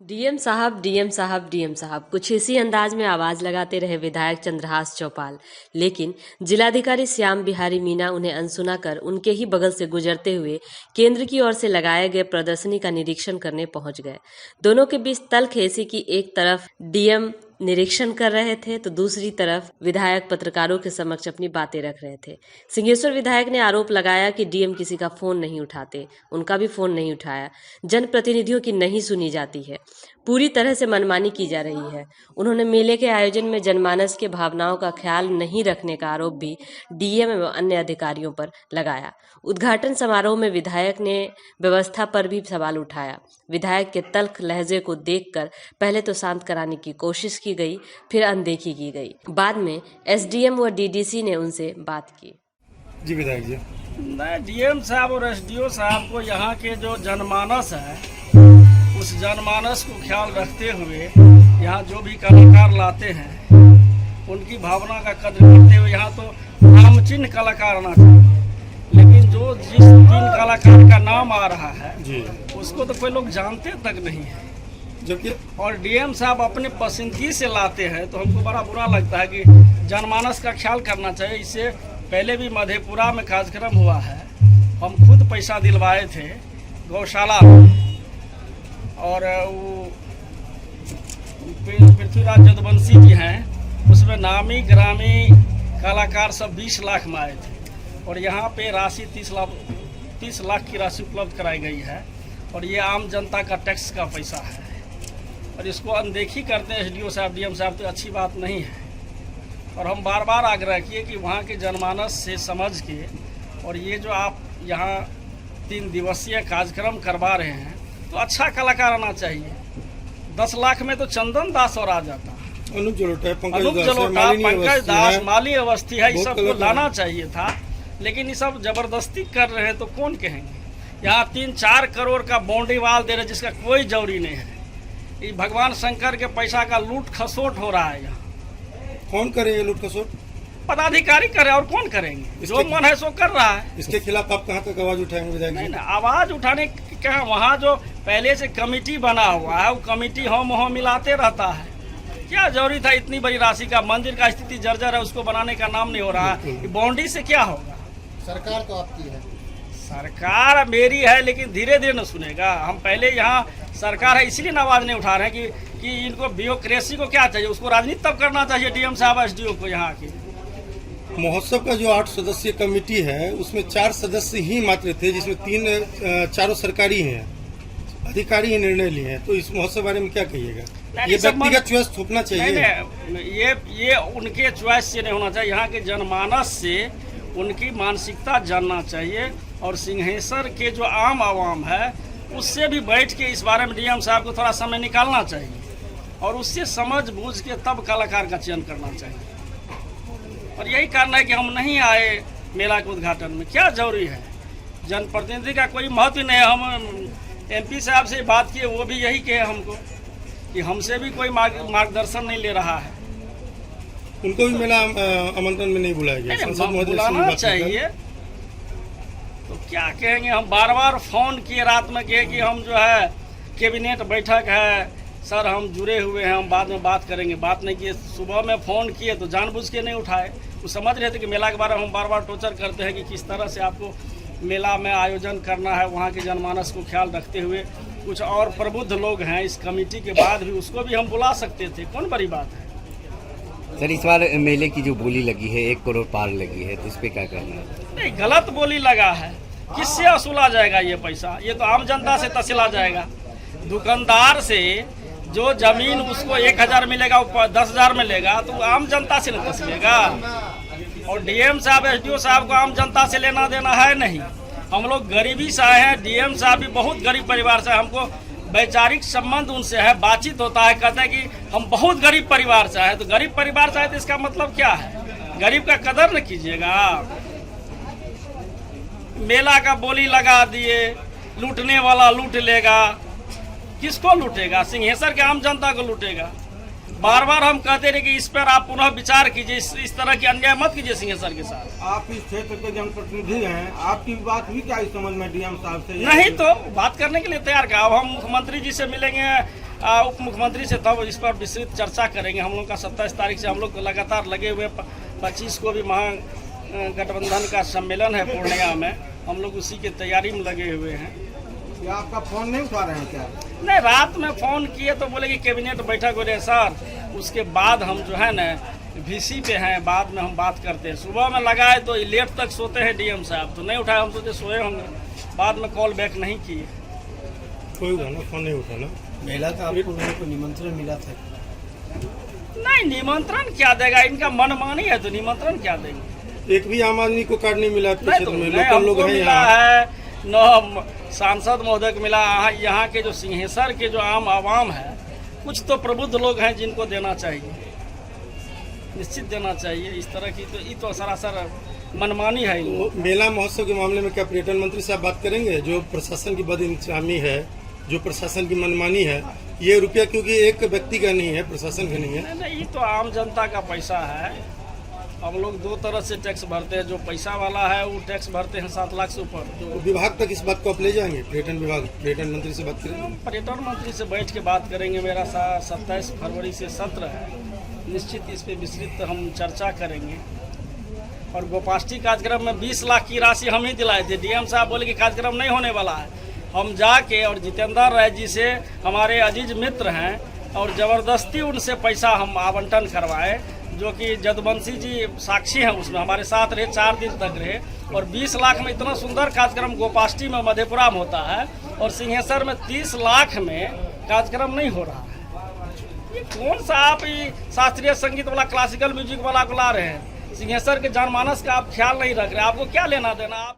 DM साहब, DM साहब, DM साहब, कुछ इसी अंदाज में आवाज लगाते रहे विधायक चंद्रहास चौपाल। लेकिन जिलाधिकारी श्याम बिहारी मीणा उन्हें अनसुना कर उनके ही बगल से गुजरते हुए केंद्र की ओर से लगाए गए प्रदर्शनी का निरीक्षण करने पहुंच गए। दोनों के बीच तलखेसी की एक तरफ डीएम निरीक्षण कर रहे थे तो दूसरी तरफ विधायक पत्रकारों के समक्ष अपनी बातें रख रहे थे। सिंहेश्वर विधायक ने आरोप लगाया कि डीएम किसी का फोन नहीं उठाते, उनका भी फोन नहीं उठाया, जनप्रतिनिधियों की नहीं सुनी जाती है, पूरी तरह से मनमानी की जा रही है। उन्होंने मेले के आयोजन में जनमानस के भावनाओं का ख्याल नहीं रखने का आरोप भी डीएम एवं अन्य अधिकारियों पर लगाया। उद्घाटन समारोह में विधायक ने व्यवस्था पर भी सवाल उठाया। विधायक के तल्ख लहजे को देखकर पहले तो शांत कराने की कोशिश की गई, फिर अनदेखी की गई। बाद में एसडीएम व डीडीसी ने उनसे बात की। जी विधायक जी, मैं डीएम साहब और एसडीओ साहब को यहाँ के जो जनमानस है उस जनमानस को ख्याल रखते हुए यहाँ जो भी कलाकार लाते हैं उनकी भावना का कदर करते हुए यहाँ तो नामचीन कलाकार आना चाहिए, लेकिन जो जिस 3 कलाकार का नाम आ रहा है जी उसको तो कोई लोग जानते तक नहीं है। जबकि और डीएम साहब अपने पसंदगी से लाते हैं तो हमको बड़ा बुरा लगता है कि जनमानस का ख्याल करना चाहिए। इससे पहले भी मधेपुरा में कार्यक्रम हुआ है, हम खुद पैसा दिलवाए थे गौशाला में, और वो पृथ्वीराज जदवंशी जी हैं, उसमें नामी ग्रामी कलाकार सब 20 लाख में आए थे और यहाँ पे राशि 30 लाख की राशि उपलब्ध कराई गई है और ये आम जनता का टैक्स का पैसा है और इसको अनदेखी करते हैं एसडीओ साहब, डीएम साहब, तो अच्छी बात नहीं है। और हम बार बार आग्रह किए कि वहाँ के जनमानस से समझ के, और ये जो आप यहाँ 3 दिवसीय कार्यक्रम करवा रहे हैं तो अच्छा कलाकार आना चाहिए। 10 लाख में तो चंदन दास और आ जाता, अनूप जलोटा, पंकज दास, माली अवस्थी है, ये सब को लाना चाहिए था, लेकिन ये सब जबरदस्ती कर रहे हैं तो कौन कहेंगे। यहाँ 3-4 करोड़ का बाउंड्री वाल दे रहे जिसका कोई जरूरी नहीं है। ये भगवान शंकर के पैसा का लूट खसोट हो रहा है यहाँ। कौन करेगा लूट खसोट? पदाधिकारी करे और कौन करेंगे, जो मन है सो कर रहा है। इसके खिलाफ आप कहाँ तक आवाज उठाएंगे विधायक जी? नहीं, आवाज उठाने क्या, वहाँ जो पहले से कमेटी बना हुआ है वो कमेटी हम मिलाते रहता है। क्या जरूरी था इतनी बड़ी राशि का? मंदिर का स्थिति जर्जर है, उसको बनाने का नाम नहीं हो रहा है। बाउंड्री से क्या होगा? सरकार तो आपकी है, सरकार मेरी है, लेकिन धीरे धीरे न सुनेगा। हम पहले यहाँ सरकार है इसलिए आवाज नहीं उठा रहे हैं कि इनको ब्यूरोक्रेसी को क्या चाहिए, उसको राजनीति तब करना चाहिए डीएम साहब एसडीओ को। यहाँ के महोत्सव का जो 8 सदस्यीय कमेटी है उसमें 4 सदस्य ही मात्र थे, जिसमें 4 सरकारी हैं, अधिकारी ही निर्णय लिए हैं। तो इस महोत्सव बारे में क्या कहिएगा? ये व्यक्तिगत चॉइस थोपना चाहिए। नहीं, ये उनके चॉइस से नहीं होना चाहिए। यहाँ के जनमानस से उनकी मानसिकता जानना चाहिए और सिंहेश्वर के जो आम आवाम है उससे भी बैठ के इस बारे में डीएम साहब को थोड़ा समय निकालना चाहिए और उससे समझ बूझ के तब कलाकार का चयन करना चाहिए। और यही कारण है कि हम नहीं आए मेला के उद्घाटन में। क्या जरूरी है? जनप्रतिनिधि का कोई महत्व नहीं है। हम एमपी साहब से बात किए, वो भी यही कहे हमको कि हमसे भी कोई मार्गदर्शन नहीं ले रहा है। उनको भी मेला आमंत्रण में नहीं बुलाया गया? बुलाना चाहिए। तो क्या कहेंगे, हम बार बार फोन किए, रात में कहे कि हम जो है कैबिनेट बैठक है सर, हम जुड़े हुए हैं, हम बाद में बात करेंगे। बात नहीं किए। सुबह में फ़ोन किए तो जानबूझ के नहीं उठाए। वो समझ रहे थे कि मेला के बारे में हम बार बार टोचर करते हैं कि किस तरह से आपको मेला में आयोजन करना है, वहाँ के जनमानस को ख्याल रखते हुए। कुछ और प्रबुद्ध लोग हैं इस कमेटी के बाद भी, उसको भी हम बुला सकते थे, कौन बड़ी बात है। सर, इस बार मेले की जो बोली लगी है 1 करोड़ पार लगी है, तो इस पर क्या करना है? नहीं, गलत बोली लगा है। किससे वसूला जाएगा ये पैसा? ये तो आम जनता से तसीला जाएगा। दुकानदार से जो जमीन उसको 1000 मिलेगा, वो 10,000 मिलेगा, तो आम जनता से नहीं तसीलेगा। और डीएम साहब एसडीओ साहब को आम जनता से लेना देना है नहीं। हम लोग गरीबी से आए हैं, डीएम साहब भी बहुत गरीब परिवार से, हमको वैचारिक संबंध उनसे है, बातचीत होता है, कहते हैं कि हम बहुत गरीब परिवार से आए। तो गरीब परिवार से आए तो इसका मतलब क्या है? गरीब का कदर न कीजिएगा। मेला का बोली लगा दिए, लूटने वाला लूट लेगा। किसको लूटेगा? सिंहेश्वर के आम जनता को लूटेगा। बार बार हम कहते रहे कि इस पर आप पुनः विचार कीजिए, इस तरह की अन्याय मत कीजिए सिंहेश्वर के साथ। आप इस क्षेत्र के जनप्रतिनिधि हैं, आपकी बात भी क्या इस समझ में डीएम साहब से? नहीं तो बात करने के लिए तैयार का। अब हम मुख्यमंत्री जी से मिलेंगे, उप मुख्यमंत्री से तब इस पर विस्तृत चर्चा करेंगे। हम लोग का 27 तारीख से हम लोग लगातार लगे हुए 25 को भी महागठबंधन का सम्मेलन है पूर्णिया में, हम लोग उसी की तैयारी में लगे हुए हैं। ये आपका फोन नहीं उठा रहे हैं क्या? नहीं, रात में फ़ोन किए तो बोले कि कैबिनेट बैठक हो रही है सर, उसके बाद हम जो है ना VC पे हैं, बाद में हम बात करते हैं। सुबह में लगाए तो लेट तक सोते हैं DM साहब, तो नहीं उठाए, हम सोचे सोए होंगे, बाद में कॉल बैक नहीं किए। कोई हुआ ना, फोन नहीं उठाना। महिला का आपको निमंत्रण मिला था? नहीं, निमंत्रण क्या देगा, इनका मनमानी है तो निमंत्रण क्या देंगे। एक भी आम आदमी को कार्ड नहीं मिला आपके नहीं क्षेत्र तो में? नहीं, लोकल लोग हमको हैं मिला यहाँ। है, न सांसद महोदय को मिला। यहाँ के जो सिंहेश्वर के जो आम आवाम है, कुछ तो प्रबुद्ध लोग हैं जिनको देना चाहिए, निश्चित देना चाहिए। इस तरह की तो ये तो सरासर मनमानी है। तो मेला महोत्सव के मामले में क्या पर्यटन मंत्री साहब बात करेंगे? जो प्रशासन की बदइंतजामी है, जो प्रशासन की मनमानी है, ये रुपया क्योंकि एक व्यक्ति का नहीं है, प्रशासन का नहीं है। नहीं, ये तो आम जनता का पैसा है। हम लोग दो तरह से टैक्स भरते हैं। जो पैसा वाला है वो टैक्स भरते हैं 7 लाख से ऊपर। तो विभाग तक इस बात को आप ले जाएंगे? पर्यटन विभाग, पर्यटन मंत्री से बात करेंगे? पर्यटन मंत्री से बैठ के बात करेंगे। मेरा 27 फरवरी से सत्र है, निश्चित इस पे विस्तृत हम चर्चा करेंगे। और गोपाष्टी कार्यक्रम में 20 लाख की राशि हम ही दिलाए थे। DM साहब बोले कि कार्यक्रम नहीं होने वाला है। हम जाके और जितेंद्र राय जी से, हमारे अजीज मित्र हैं, और ज़बरदस्ती उनसे पैसा हम आवंटन करवाए, जो कि जदवंशी जी साक्षी हैं, उसमें हमारे साथ रहे, 4 दिन तक रहे। और 20 लाख में इतना सुंदर कार्यक्रम गोपाष्टी में मधेपुरा में होता है, और सिंहेश्वर में 30 लाख में कार्यक्रम नहीं हो रहा है। ये कौन सा आप ये शास्त्रीय संगीत वाला, क्लासिकल म्यूजिक वाला को ला रहे हैं? सिंहेश्वर के जनमानस का आप ख्याल नहीं रख रहे। आपको क्या लेना देना? आप